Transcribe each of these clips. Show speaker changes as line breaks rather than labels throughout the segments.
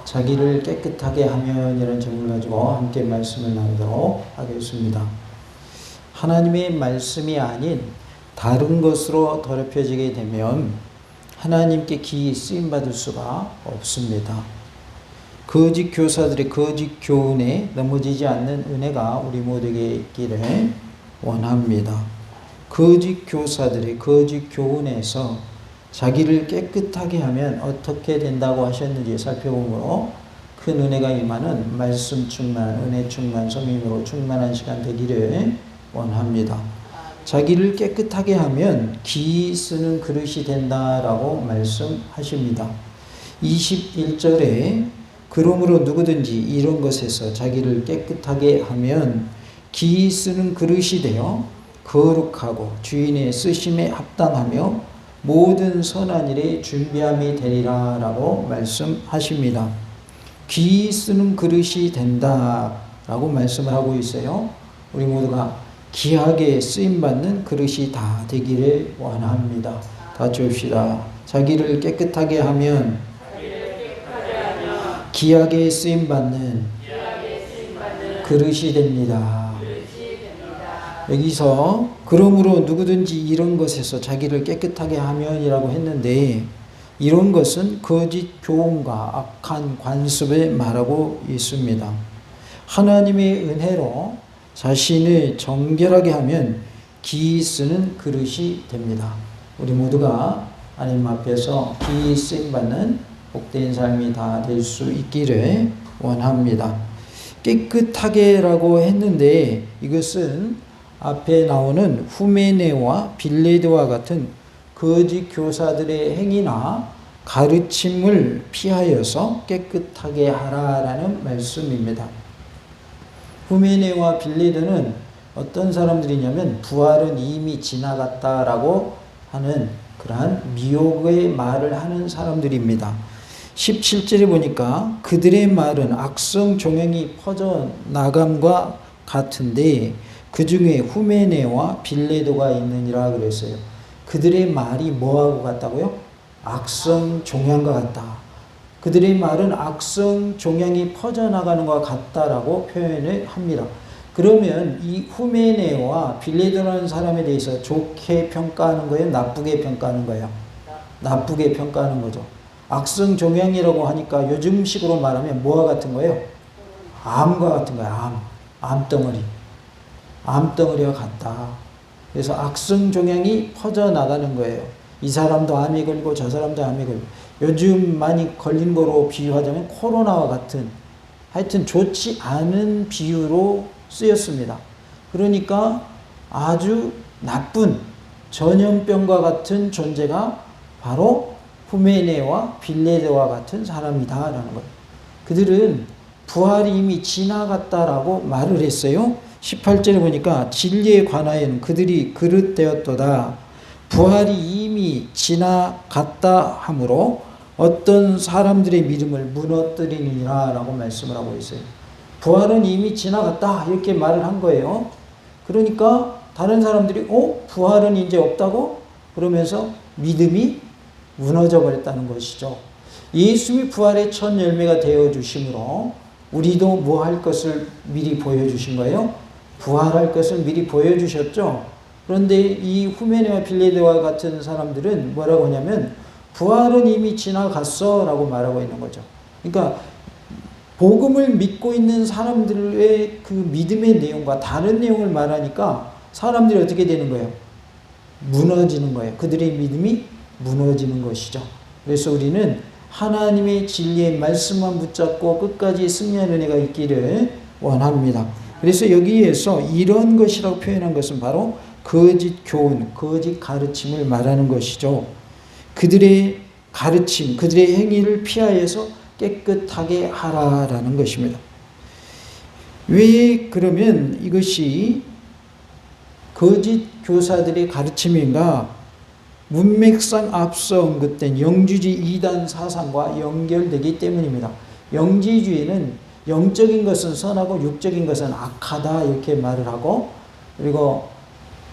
자기를 깨끗하게 하면 이런 제목을 가지고 함께 말씀을 나누도록 하겠습니다. 하나님의 말씀이 아닌 다른 것으로 더럽혀지게 되면 하나님께 기이 쓰임받을 수가 없습니다. 거짓 교사들의 거짓 교훈에 넘어지지 않는 은혜가 우리 모두에게 있기를 원합니다. 거짓 교사들의 거짓 교훈에서 자기를 깨끗하게 하면 어떻게 된다고 하셨는지 살펴보므로 큰 은혜가 임하는 말씀 충만, 은혜 충만, 성령으로 충만한 시간 되기를 원합니다. 자기를 깨끗하게 하면 기 쓰는 그릇이 된다라고 말씀하십니다. 21절에 그러므로 누구든지 이런 것에서 자기를 깨끗하게 하면 기 쓰는 그릇이 되어 거룩하고 주인의 쓰심에 합당하며 모든 선한 일에 준비함이 되리라 라고 말씀하십니다. 기 쓰는 그릇이 된다라고 말씀을 하고 있어요. 우리 모두가 귀하게 쓰임받는 그릇이 다 되기를 원합니다. 다 줍시다. 자기를 깨끗하게 하면 귀하게 쓰임받는 그릇이 됩니다. 여기서 그러므로 누구든지 이런 것에서 자기를 깨끗하게 하면이라고 했는데 이런 것은 거짓 교훈과 악한 관습을 말하고 있습니다. 하나님의 은혜로 자신을 정결하게 하면 기이 쓰는 그릇이 됩니다. 우리 모두가 하나님 앞에서 기이 쓰임받는 복된 삶이 다 될 수 있기를 원합니다. 깨끗하게라고 했는데 이것은 앞에 나오는 후메네와 빌레드와 같은 거짓 교사들의 행위나 가르침을 피하여서 깨끗하게 하라라는 말씀입니다. 후메네와 빌레드는 어떤 사람들이냐면 부활은 이미 지나갔다라고 하는 그러한 미혹의 말을 하는 사람들입니다. 17절에 보니까 그들의 말은 악성 종양이 퍼져나감과 같은데 그 중에 후메네와 빌레도가 있느니라 그랬어요. 그들의 말이 뭐하고 같다고요? 악성 종양과 같다. 그들의 말은 악성 종양이 퍼져나가는 것과 같다라고 표현을 합니다. 그러면 이 후메네와 빌레도라는 사람에 대해서 좋게 평가하는 거예요? 나쁘게 평가하는 거예요? 나쁘게 평가하는 거죠. 악성 종양이라고 하니까 요즘식으로 말하면 뭐와 같은 거예요? 암과 같은 거예요. 암덩어리. 암덩어리와 같다. 그래서 악성 종양이 퍼져나가는 거예요. 이 사람도 암에 걸리고 저 사람도 암에 걸리고 요즘 많이 걸린 거로 비유하자면 코로나와 같은 하여튼 좋지 않은 비유로 쓰였습니다. 그러니까 아주 나쁜 전염병과 같은 존재가 바로 후메네와 빌레드와 같은 사람이다라는 거예요. 그들은 부활이 이미 지나갔다라고 말을 했어요. 18절에 보니까 진리에 관하여는 그들이 그릇되었도다. 부활이 이미 지나갔다 하므로 어떤 사람들의 믿음을 무너뜨리느니라 라고 말씀을 하고 있어요. 부활은 이미 지나갔다 이렇게 말을 한 거예요. 그러니까 다른 사람들이 부활은 이제 없다고? 그러면서 믿음이 무너져 버렸다는 것이죠. 예수님이 부활의 첫 열매가 되어 주심으로 우리도 뭐 할 것을 미리 보여주신 거예요? 부활할 것을 미리 보여주셨죠. 그런데 이 후메네와 빌레드와 같은 사람들은 뭐라고 하냐면 부활은 이미 지나갔어 라고 말하고 있는 거죠. 그러니까 복음을 믿고 있는 사람들의 그 믿음의 내용과 다른 내용을 말하니까 사람들이 어떻게 되는 거예요? 무너지는 거예요. 그들의 믿음이 무너지는 것이죠. 그래서 우리는 하나님의 진리의 말씀만 붙잡고 끝까지 승리하는 은혜가 있기를 원합니다. 그래서 여기에서 이런 것이라고 표현한 것은 바로 거짓 교훈, 거짓 가르침을 말하는 것이죠. 그들의 가르침, 그들의 행위를 피하여서 깨끗하게 하라라는 것입니다. 왜 그러면 이것이 거짓 교사들의 가르침인가? 문맥상 앞서 언급된 영주주의 이단 사상과 연결되기 때문입니다. 영지주의는 영적인 것은 선하고 육적인 것은 악하다 이렇게 말을 하고 그리고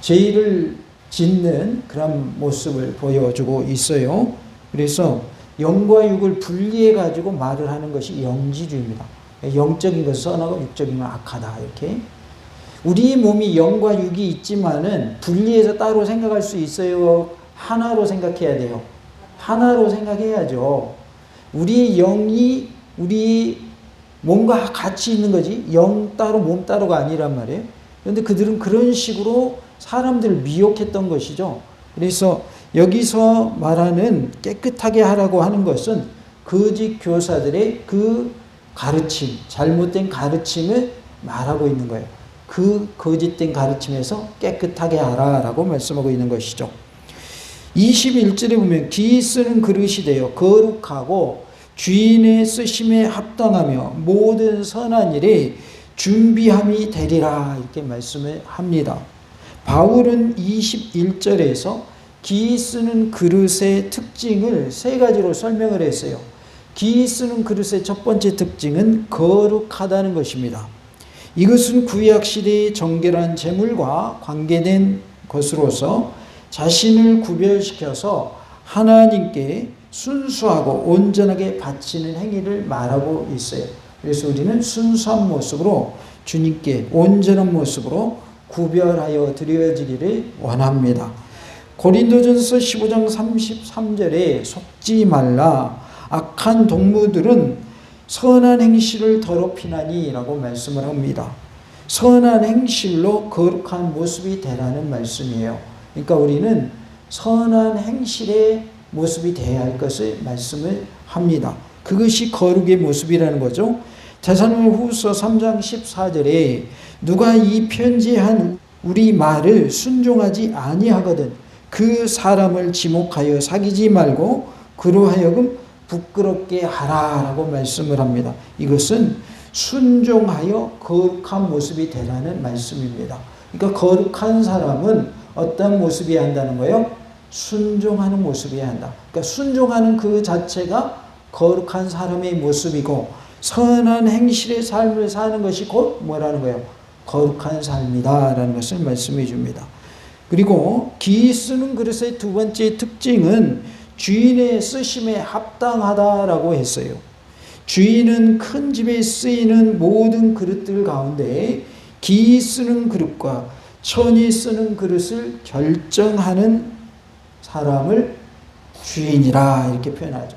죄를 짓는 그런 모습을 보여주고 있어요. 그래서 영과 육을 분리해 가지고 말을 하는 것이 영지주의입니다. 영적인 것은 선하고 육적인 건 악하다. 이렇게. 우리 몸이 영과 육이 있지만은 분리해서 따로 생각할 수 있어요? 하나로 생각해야 돼요. 하나로 생각해야죠. 우리 영이 우리 몸과 같이 있는 거지 영 따로 몸 따로가 아니란 말이에요. 그런데 그들은 그런 식으로 사람들을 미혹했던 것이죠. 그래서 여기서 말하는 깨끗하게 하라고 하는 것은 거짓 교사들의 그 가르침, 잘못된 가르침을 말하고 있는 거예요. 그 거짓된 가르침에서 깨끗하게 하라라고 말씀하고 있는 것이죠. 21절에 보면 기 쓰는 그릇이 되어 거룩하고 주인의 쓰심에 합당하며 모든 선한 일에 준비함이 되리라 이렇게 말씀을 합니다. 바울은 21절에서 기 쓰는 그릇의 특징을 세 가지로 설명을 했어요. 기 쓰는 그릇의 첫 번째 특징은 거룩하다는 것입니다. 이것은 구약시대의 정결한 제물과 관계된 것으로서 자신을 구별시켜서 하나님께 순수하고 온전하게 바치는 행위를 말하고 있어요. 그래서 우리는 순수한 모습으로 주님께 온전한 모습으로 구별하여 드려지기를 원합니다. 고린도전서 15장 33절에 속지 말라 악한 동무들은 선한 행실을 더럽히나니 라고 말씀을 합니다. 선한 행실로 거룩한 모습이 되라는 말씀이에요. 그러니까 우리는 선한 행실의 모습이 되어야 할 것을 말씀을 합니다. 그것이 거룩의 모습이라는 거죠. 데살로니가후서 3장 14절에 누가 이 편지한 우리 말을 순종하지 아니하거든 그 사람을 지목하여 사귀지 말고 그로 하여금 부끄럽게 하라라고 말씀을 합니다. 이것은 순종하여 거룩한 모습이 되라는 말씀입니다. 그러니까 거룩한 사람은 어떤 모습이어야 한다는 거예요? 순종하는 모습이어야 한다. 그러니까 순종하는 그 자체가 거룩한 사람의 모습이고 선한 행실의 삶을 사는 것이 곧 뭐라는 거예요? 거룩한 삶이다라는 것을 말씀해 줍니다. 그리고 기 쓰는 그릇의 두 번째 특징은 주인의 쓰심에 합당하다라고 했어요. 주인은 큰 집에 쓰이는 모든 그릇들 가운데 기 쓰는 그릇과 천이 쓰는 그릇을 결정하는 사람을 주인이라 이렇게 표현하죠.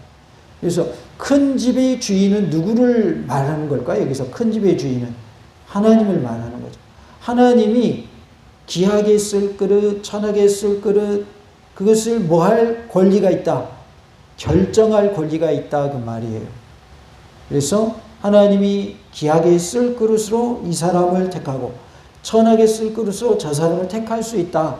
그래서 큰 집의 주인은 누구를 말하는 걸까요? 여기서 큰 집의 주인은 하나님을 말하는 거죠. 하나님이 귀하게 쓸 그릇, 천하게 쓸 그릇, 그것을 뭐 할 권리가 있다. 결정할 권리가 있다 그 말이에요. 그래서 하나님이 귀하게 쓸 그릇으로 이 사람을 택하고 천하게 쓸 그릇으로 저 사람을 택할 수 있다.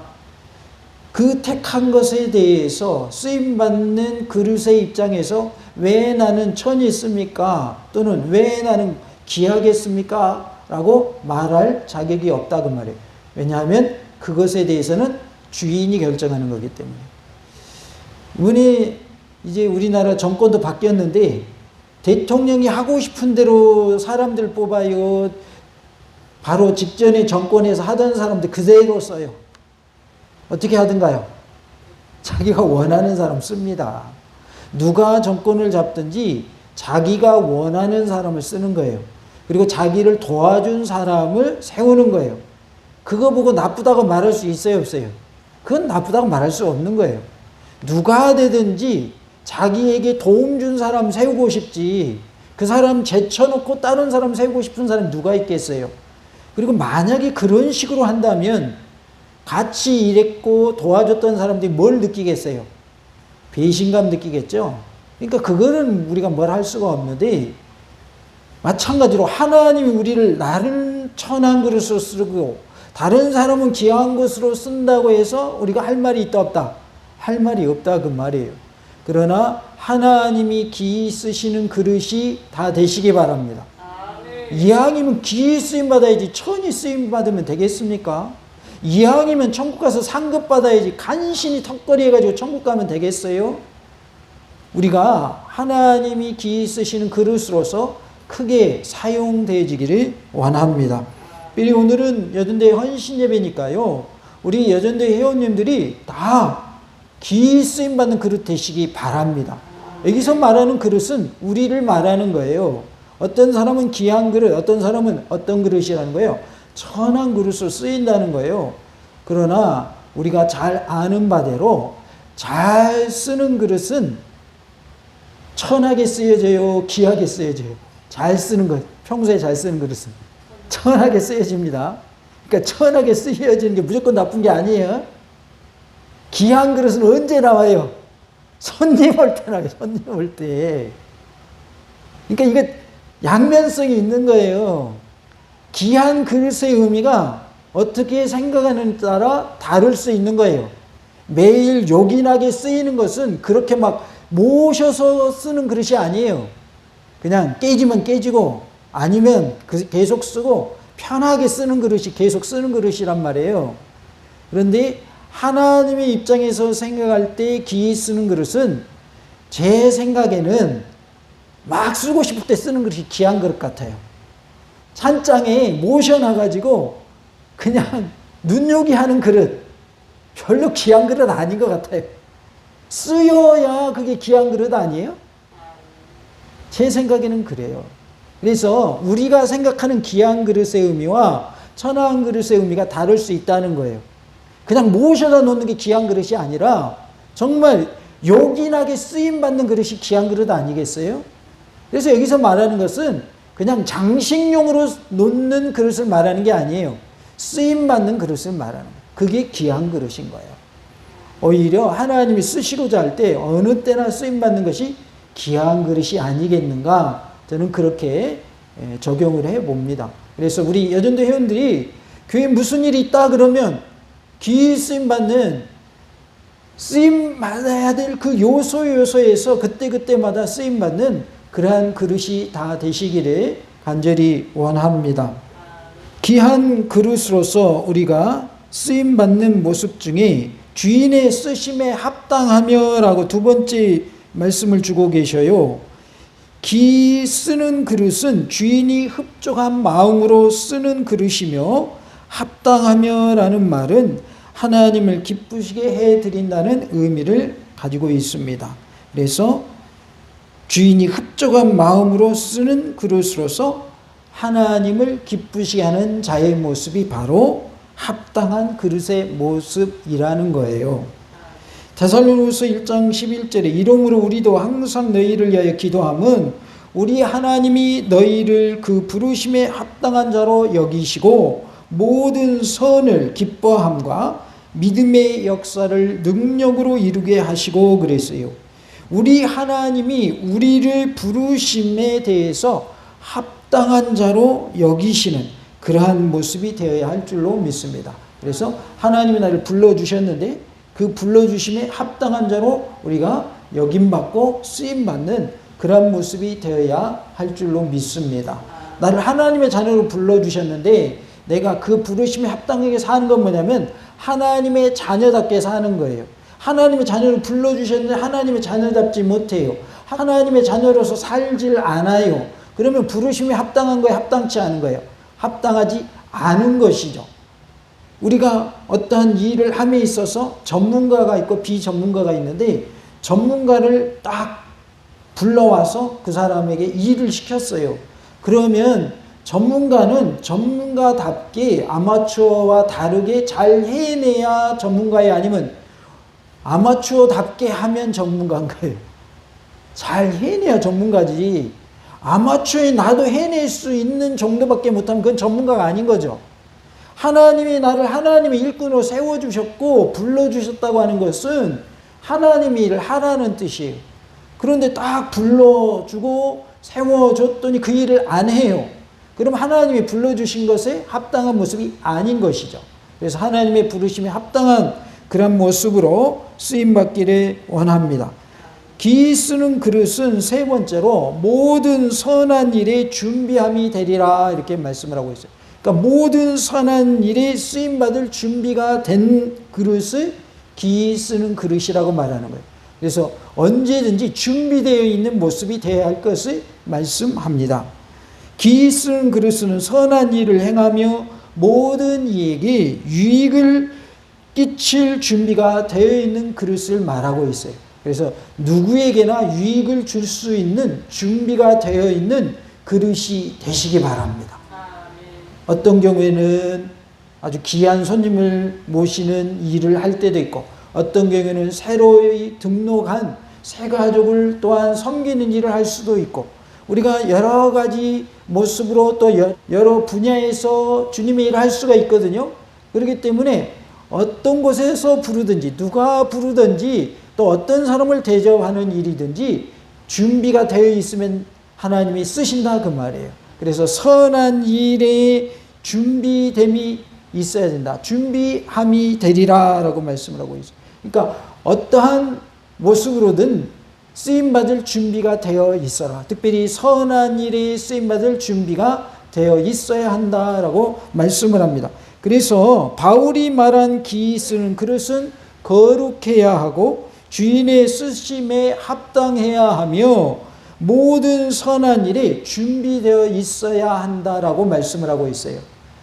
그 택한 것에 대해서 쓰임받는 그릇의 입장에서 왜 나는 천이 씁니까? 또는 왜 나는 귀하게 씁니까? 라고 말할 자격이 없다 그 말이에요. 왜냐하면 그것에 대해서는 주인이 결정하는 거기 때문에. 이번에 이제 우리나라 정권도 바뀌었는데 대통령이 하고 싶은 대로 사람들 뽑아요. 바로 직전에 정권에서 하던 사람들 그대로 써요. 어떻게 하든가요? 자기가 원하는 사람 씁니다. 누가 정권을 잡든지 자기가 원하는 사람을 쓰는 거예요. 그리고 자기를 도와준 사람을 세우는 거예요. 그거 보고 나쁘다고 말할 수 있어요, 없어요? 그건 나쁘다고 말할 수 없는 거예요. 누가 되든지 자기에게 도움 준 사람 세우고 싶지 그 사람 제쳐놓고 다른 사람 세우고 싶은 사람이 누가 있겠어요? 그리고 만약에 그런 식으로 한다면 같이 일했고 도와줬던 사람들이 뭘 느끼겠어요? 배신감 느끼겠죠? 그러니까 그거는 우리가 뭘 할 수가 없는데 마찬가지로 하나님이 우리를 나를 천한 그릇으로 쓰고 다른 사람은 귀한 것으로 쓴다고 해서 우리가 할 말이 있다 없다? 할 말이 없다 그 말이에요. 그러나 하나님이 귀히 쓰시는 그릇이 다 되시기 바랍니다. 이왕이면 귀히 쓰임 받아야지 천이 쓰임 받으면 되겠습니까? 이왕이면 천국 가서 상급 받아야지 간신히 턱걸이 해가지고 천국 가면 되겠어요? 우리가 하나님이 귀히 쓰시는 그릇으로서 크게 사용되어지기를 원합니다. 오늘은 여전대 헌신 예배니까요. 우리 여전대 회원님들이 다 귀히 쓰임 받는 그릇 되시기 바랍니다. 여기서 말하는 그릇은 우리를 말하는 거예요. 어떤 사람은 귀한 그릇, 어떤 사람은 어떤 그릇이라는 거예요. 천한 그릇으로 쓰인다는 거예요. 그러나 우리가 잘 아는 바대로 잘 쓰는 그릇은 천하게 쓰여져요, 귀하게 쓰여져요? 잘 쓰는 것, 평소에 잘 쓰는 그릇은 천하게 쓰여집니다. 그러니까 천하게 쓰여지는 게 무조건 나쁜 게 아니에요. 귀한 그릇은 언제 나와요? 손님 올 때 나와요. 손님 올 때. 그러니까 이게 양면성이 있는 거예요. 귀한 그릇의 의미가 어떻게 생각하느냐에 따라 다를 수 있는 거예요. 매일 요긴하게 쓰이는 것은 그렇게 막 모셔서 쓰는 그릇이 아니에요. 그냥 깨지면 깨지고 아니면 계속 쓰고 편하게 쓰는 그릇이 계속 쓰는 그릇이란 말이에요. 그런데 하나님의 입장에서 생각할 때 귀히 쓰는 그릇은 제 생각에는 막 쓰고 싶을 때 쓰는 그릇이 귀한 그릇 같아요. 찬장에 모셔놔가지고 그냥 눈요기 하는 그릇, 별로 귀한 그릇 아닌 것 같아요. 쓰여야 그게 귀한 그릇 아니에요? 제 생각에는 그래요. 그래서 우리가 생각하는 귀한 그릇의 의미와 천한 그릇의 의미가 다를 수 있다는 거예요. 그냥 모셔다 놓는 게 귀한 그릇이 아니라 정말 요긴하게 쓰임받는 그릇이 귀한 그릇 아니겠어요? 그래서 여기서 말하는 것은 그냥 장식용으로 놓는 그릇을 말하는 게 아니에요. 쓰임받는 그릇을 말하는 거예요. 그게 귀한 그릇인 거예요. 오히려 하나님이 쓰시고자 할 때 어느 때나 쓰임받는 것이 귀한 그릇이 아니겠는가, 저는 그렇게 적용을 해봅니다. 그래서 우리 여전도 회원들이 교회에 무슨 일이 있다 그러면 귀히 쓰임받는, 쓰임받아야 될 그 요소에서 그때그때마다 쓰임받는 그러한 그릇이 다 되시기를 간절히 원합니다. 귀한 그릇으로서 우리가 쓰임받는 모습 중에 주인의 쓰심에 합당하며 라고 두 번째 말씀을 주고 계셔요. 귀히 쓰는 그릇은 주인이 흡족한 마음으로 쓰는 그릇이며, 합당하며 라는 말은 하나님을 기쁘시게 해드린다는 의미를 가지고 있습니다. 그래서 주인이 흡족한 마음으로 쓰는 그릇으로서 하나님을 기쁘시게 하는 자의 모습이 바로 합당한 그릇의 모습이라는 거예요. 데살로니가서 1장 11절에 이러므로 우리도 항상 너희를 위하여 기도함은 우리 하나님이 너희를 그 부르심에 합당한 자로 여기시고 모든 선을 기뻐함과 믿음의 역사를 능력으로 이루게 하시고 그랬어요. 우리 하나님이 우리를 부르심에 대해서 합당한 자로 여기시는 그러한 모습이 되어야 할 줄로 믿습니다. 그래서 하나님이 나를 불러주셨는데 그 불러주심에 합당한 자로 우리가 여김받고 쓰임받는 그러한 모습이 되어야 할 줄로 믿습니다. 나를 하나님의 자녀로 불러주셨는데 내가 그 부르심에 합당하게 사는 건 뭐냐면 하나님의 자녀답게 사는 거예요. 하나님의 자녀를 불러주셨는데 하나님의 자녀답지 못해요. 하나님의 자녀로서 살질 않아요. 그러면 부르심에 합당한 거예요? 합당치 않은 거예요? 합당하지 않은 것이죠. 우리가 어떠한 일을 함에 있어서 전문가가 있고 비전문가가 있는데 전문가를 딱 불러와서 그 사람에게 일을 시켰어요. 그러면 전문가는 전문가답게 아마추어와 다르게 잘 해내야 전문가예요? 아니면 아마추어답게 하면 전문가인 거예요? 잘 해내야 전문가지. 아마추어에 나도 해낼 수 있는 정도밖에 못하면 그건 전문가가 아닌 거죠. 하나님이 나를 하나님의 일꾼으로 세워주셨고 불러주셨다고 하는 것은 하나님의 일을 하라는 뜻이에요. 그런데 딱 불러주고 세워줬더니 그 일을 안 해요. 그럼 하나님이 불러주신 것에 합당한 모습이 아닌 것이죠. 그래서 하나님의 부르심에 합당한 그런 모습으로 쓰임받기를 원합니다. 귀히 쓰는 그릇은 세 번째로 모든 선한 일에 준비함이 되리라 이렇게 말씀을 하고 있어요. 그러니까 모든 선한 일에 쓰임받을 준비가 된 그릇을 귀히 쓰는 그릇이라고 말하는 거예요. 그래서 언제든지 준비되어 있는 모습이 되어야 할 것을 말씀합니다. 귀히 쓰는 그릇은 선한 일을 행하며 모든 이에게 유익을 끼칠 준비가 되어 있는 그릇을 말하고 있어요. 그래서 누구에게나 유익을 줄 수 있는 준비가 되어 있는 그릇이 되시기 바랍니다. 어떤 경우에는 아주 귀한 손님을 모시는 일을 할 때도 있고, 어떤 경우에는 새로이 등록한 새 가족을 또한 섬기는 일을 할 수도 있고, 우리가 여러 가지 모습으로 또 여러 분야에서 주님의 일을 할 수가 있거든요. 그렇기 때문에 어떤 곳에서 부르든지 누가 부르든지 또 어떤 사람을 대접하는 일이든지 준비가 되어 있으면 하나님이 쓰신다 그 말이에요. 그래서 선한 일에 준비됨이 있어야 된다. 준비함이 되리라 라고 말씀을 하고 있어요. 그러니까 어떠한 모습으로든 쓰임받을 준비가 되어 있어라. 특별히 선한 일에 쓰임받을 준비가 되어 있어야 한다라고 말씀을 합니다. 그래서 바울이 말한 기 쓰는 그릇은 거룩해야 하고 주인의 쓰심에 합당해야 하며 모든 선한 일에 준비되어 있어야 한다라고 말씀을 하고 있어요.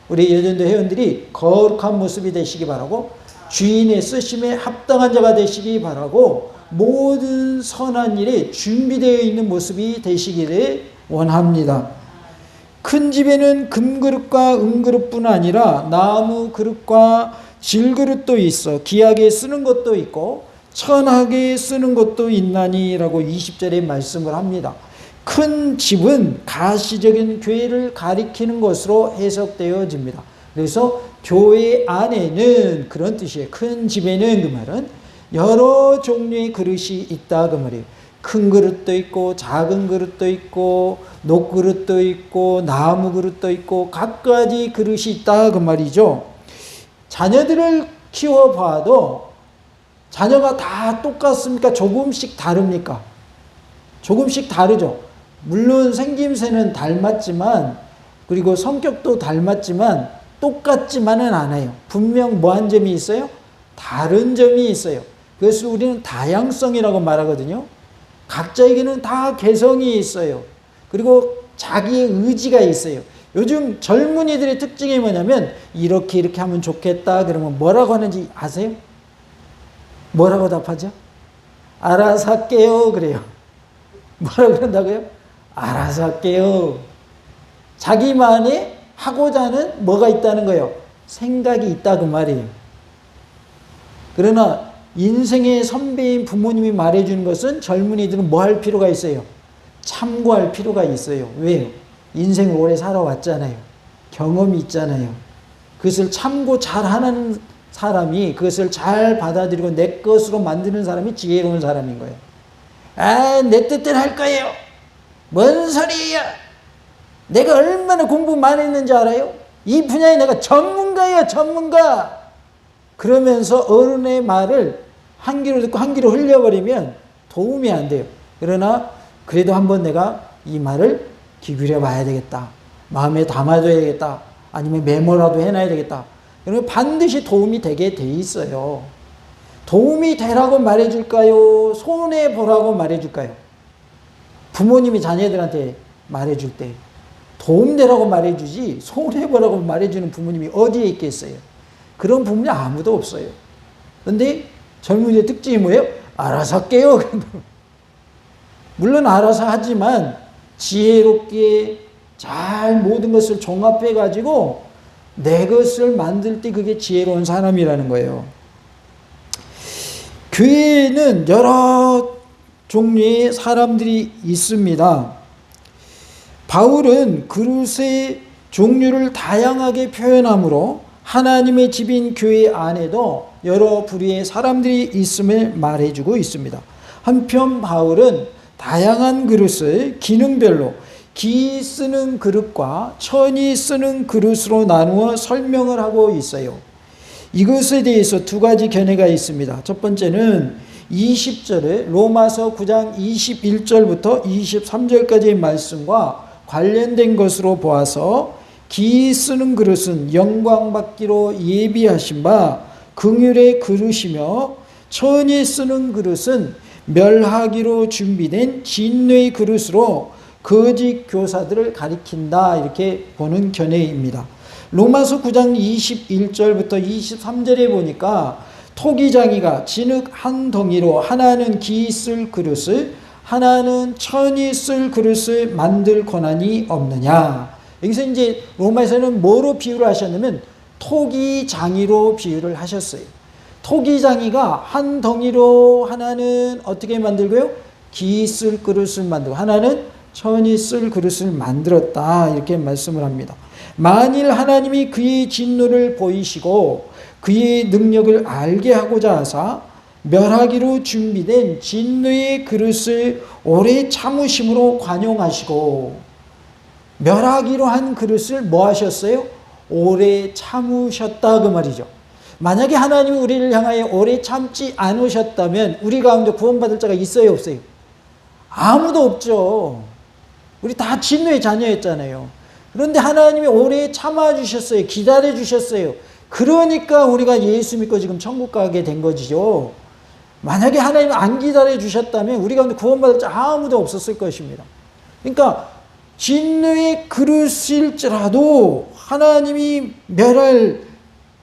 우리 여전도 회원들이 거룩한 모습이 되시기 바라고 주인의 쓰심에 합당한 자가 되시기 바라고 모든 선한 일에 준비되어 있는 모습이 되시기를 원합니다. 큰 집에는 금그릇과 은그릇뿐 아니라 나무 그릇과 질그릇도 있어 귀하게 쓰는 것도 있고 천하게 쓰는 것도 있나니 라고 20절에 말씀을 합니다. 큰 집은 가시적인 교회를 가리키는 것으로 해석되어집니다. 그래서 교회 안에는 그런 뜻이에요. 큰 집에는 그 말은 여러 종류의 그릇이 있다 그 말이에요. 큰 그릇도 있고 작은 그릇도 있고 녹그릇도 있고 나무 그릇도 있고 갖가지 그릇이 있다 그 말이죠. 자녀들을 키워봐도 자녀가 다 똑같습니까? 조금씩 다릅니까? 조금씩 다르죠. 물론 생김새는 닮았지만 그리고 성격도 닮았지만 똑같지만은 않아요. 분명 뭐한 점이 있어요? 다른 점이 있어요. 그것을 우리는 다양성이라고 말하거든요. 각자에게는 다 개성이 있어요. 그리고 자기의 의지가 있어요. 요즘 젊은이들의 특징이 뭐냐면 이렇게 하면 좋겠다 그러면 뭐라고 하는지 아세요? 뭐라고 답하죠? 알아서 할게요 그래요. 뭐라고 그런다고요? 알아서 할게요. 자기만의 하고자 하는 뭐가 있다는 거예요? 생각이 있다 그 말이에요. 그러나 인생의 선배인 부모님이 말해주는 것은 젊은이들은 뭐 할 필요가 있어요? 참고할 필요가 있어요. 왜요? 인생을 오래 살아왔잖아요. 경험이 있잖아요. 그것을 참고 잘하는 사람이 그것을 잘 받아들이고 내 것으로 만드는 사람이 지혜로운 사람인 거예요. 아, 내 뜻대로 할 거예요. 뭔 소리예요? 내가 얼마나 공부 많이 했는지 알아요? 이 분야에 내가 전문가예요, 전문가. 그러면서 어른의 말을 한 귀로 듣고 한 귀로 흘려버리면 도움이 안 돼요. 그러나 그래도 한번 내가 이 말을 기울여 봐야 되겠다. 마음에 담아둬야 되겠다. 아니면 메모라도 해놔야 되겠다. 그러면 반드시 도움이 되게 돼 있어요. 도움이 되라고 말해줄까요? 손해보라고 말해줄까요? 부모님이 자녀들한테 말해줄 때 도움되라고 말해주지 손해보라고 말해주는 부모님이 어디에 있겠어요? 그런 부모님 아무도 없어요. 그런데 젊은이의 특징이 뭐예요? 알아서 할게요. 물론 알아서 하지만 지혜롭게 잘 모든 것을 종합해 가지고 내 것을 만들 때 그게 지혜로운 사람이라는 거예요. 교회에는 여러 종류의 사람들이 있습니다. 바울은 그릇의 종류를 다양하게 표현하므로 하나님의 집인 교회 안에도 여러 부류의 사람들이 있음을 말해주고 있습니다. 한편 바울은 다양한 그릇을 기능별로 기 쓰는 그릇과 천이 쓰는 그릇으로 나누어 설명을 하고 있어요. 이것에 대해서 두 가지 견해가 있습니다. 첫 번째는 20절에 로마서 9장 21절부터 23절까지의 말씀과 관련된 것으로 보아서 기 쓰는 그릇은 영광받기로 예비하신 바 긍휼의 그릇이며 천이 쓰는 그릇은 멸하기로 준비된 진노의 그릇으로 거짓 교사들을 가리킨다 이렇게 보는 견해입니다. 로마서 9장 21절부터 23절에 보니까 토기장이가 진흙 한 덩이로 하나는 기 쓸 그릇을 하나는 천이 쓸 그릇을 만들 권한이 없느냐. 여기서 이제 로마에서는 뭐로 비유를 하셨냐면 토기장이로 비유를 하셨어요. 토기장이가 한 덩이로 하나는 어떻게 만들고요? 기 쓸 그릇을 만들고 하나는 천이 쓸 그릇을 만들었다. 이렇게 말씀을 합니다. 만일 하나님이 그의 진노를 보이시고 그의 능력을 알게 하고자 하사 멸하기로 준비된 진노의 그릇을 오래 참으심으로 관용하시고, 멸하기로 한 그릇을 뭐 하셨어요? 오래 참으셨다 그 말이죠. 만약에 하나님이 우리를 향하여 오래 참지 않으셨다면 우리 가운데 구원받을 자가 있어요 없어요? 아무도 없죠. 우리 다 진노의 자녀였잖아요. 그런데 하나님이 오래 참아주셨어요. 기다려주셨어요. 그러니까 우리가 예수 믿고 지금 천국 가게 된 거지요. 만약에 하나님이 안 기다려주셨다면 우리 가운데 구원받을 자 아무도 없었을 것입니다. 그러니까 진노의 그릇일지라도 하나님이 멸할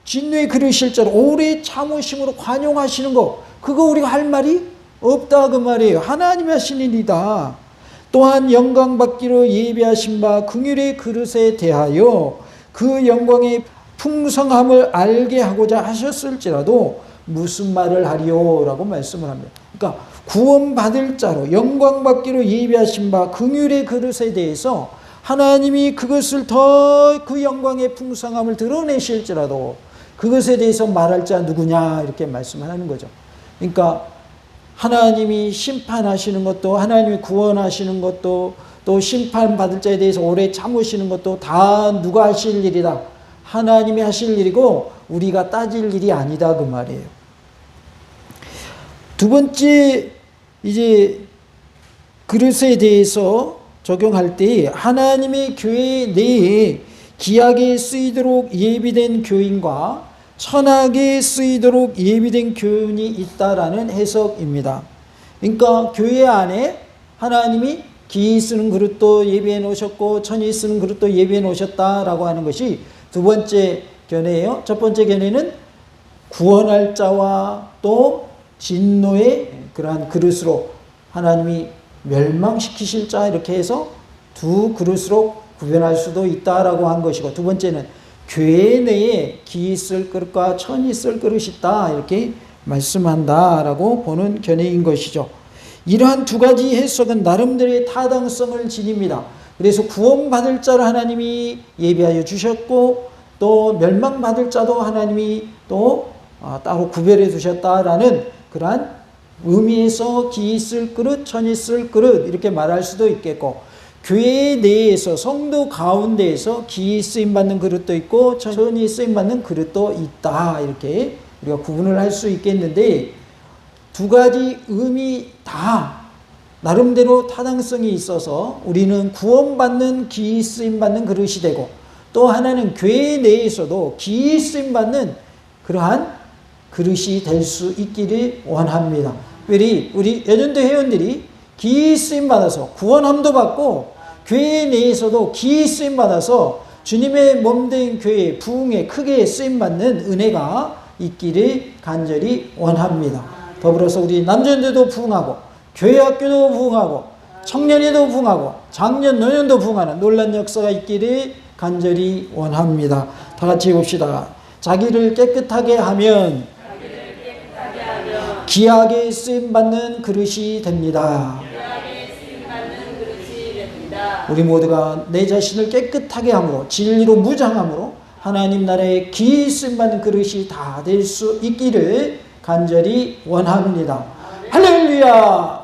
진노의 그릇일지라도 오래 참으심으로 관용하시는 거, 그거 우리가 할 말이 없다 그 말이에요. 하나님이 하신 일이다. 또한 영광받기로 예비하신 바 긍휼의 그릇에 대하여 그 영광의 풍성함을 알게 하고자 하셨을지라도 무슨 말을 하리요? 라고 말씀을 합니다. 그러니까 구원받을 자로 영광받기로 예비하신 바 긍휼의 그릇에 대해서 하나님이 그것을 더 그 영광의 풍성함을 드러내실지라도 그것에 대해서 말할 자 누구냐 이렇게 말씀하는 거죠. 그러니까 하나님이 심판하시는 것도, 하나님이 구원하시는 것도, 또 심판받을 자에 대해서 오래 참으시는 것도 다 누가 하실 일이다. 하나님이 하실 일이고 우리가 따질 일이 아니다 그 말이에요. 두 번째, 이제 그릇에 대해서 적용할 때 하나님의 교회 내에 기하게 쓰이도록 예비된 교인과 천하게 쓰이도록 예비된 교훈이 있다라는 해석입니다. 그러니까 교회 안에 하나님이 기 쓰는 그릇도 예비해 놓으셨고 천이 쓰는 그릇도 예비해 놓으셨다라고 하는 것이 두 번째 견해예요. 첫 번째 견해는 구원할 자와 또 진노의 그러한 그릇으로 하나님이 멸망시키실 자 이렇게 해서 두 그릇으로 구별할 수도 있다라고 한 것이고, 두 번째는 교회 내에 기 쓸 그릇과 천이 쓸 그릇이 있다 이렇게 말씀한다라고 보는 견해인 것이죠. 이러한 두 가지 해석은 나름대로의 타당성을 지닙니다. 그래서 구원받을 자를 하나님이 예비하여 주셨고 또 멸망받을 자도 하나님이 또 따로 구별해 두셨다라는 그러한 의미에서 기 쓸 그릇, 천이 쓸 그릇 이렇게 말할 수도 있겠고, 교회 내에서 성도 가운데에서 기 쓰임받는 그릇도 있고 천이 쓰임받는 그릇도 있다 이렇게 우리가 구분을 할 수 있겠는데, 두 가지 의미 다 나름대로 타당성이 있어서 우리는 구원받는 기 쓰임받는 그릇이 되고, 또 하나는 교회 내에서도 기 쓰임받는 그러한 그릇이 될 수 있기를 원합니다. 특별히 우리 예전도 회원들이 기 쓰임받아서 구원함도 받고 교회 내에서도 기 쓰임받아서 주님의 몸된 교회 부흥에 크게 쓰임받는 은혜가 있기를 간절히 원합니다. 더불어서 우리 남자들도 부흥하고 교회 학교도 부흥하고 청년회도 부흥하고 장년 노년도 부흥하는 놀란 역사가 있기를 간절히 원합니다. 다 같이 봅시다. 자기를 깨끗하게 하면 귀하게 쓰임받는 그릇이 됩니다. 우리 모두가 내 자신을 깨끗하게 함으로 진리로 무장함으로 하나님 나라의 귀히 쓰임받는 그릇이 다 될 수 있기를 간절히 원합니다. 할렐루야.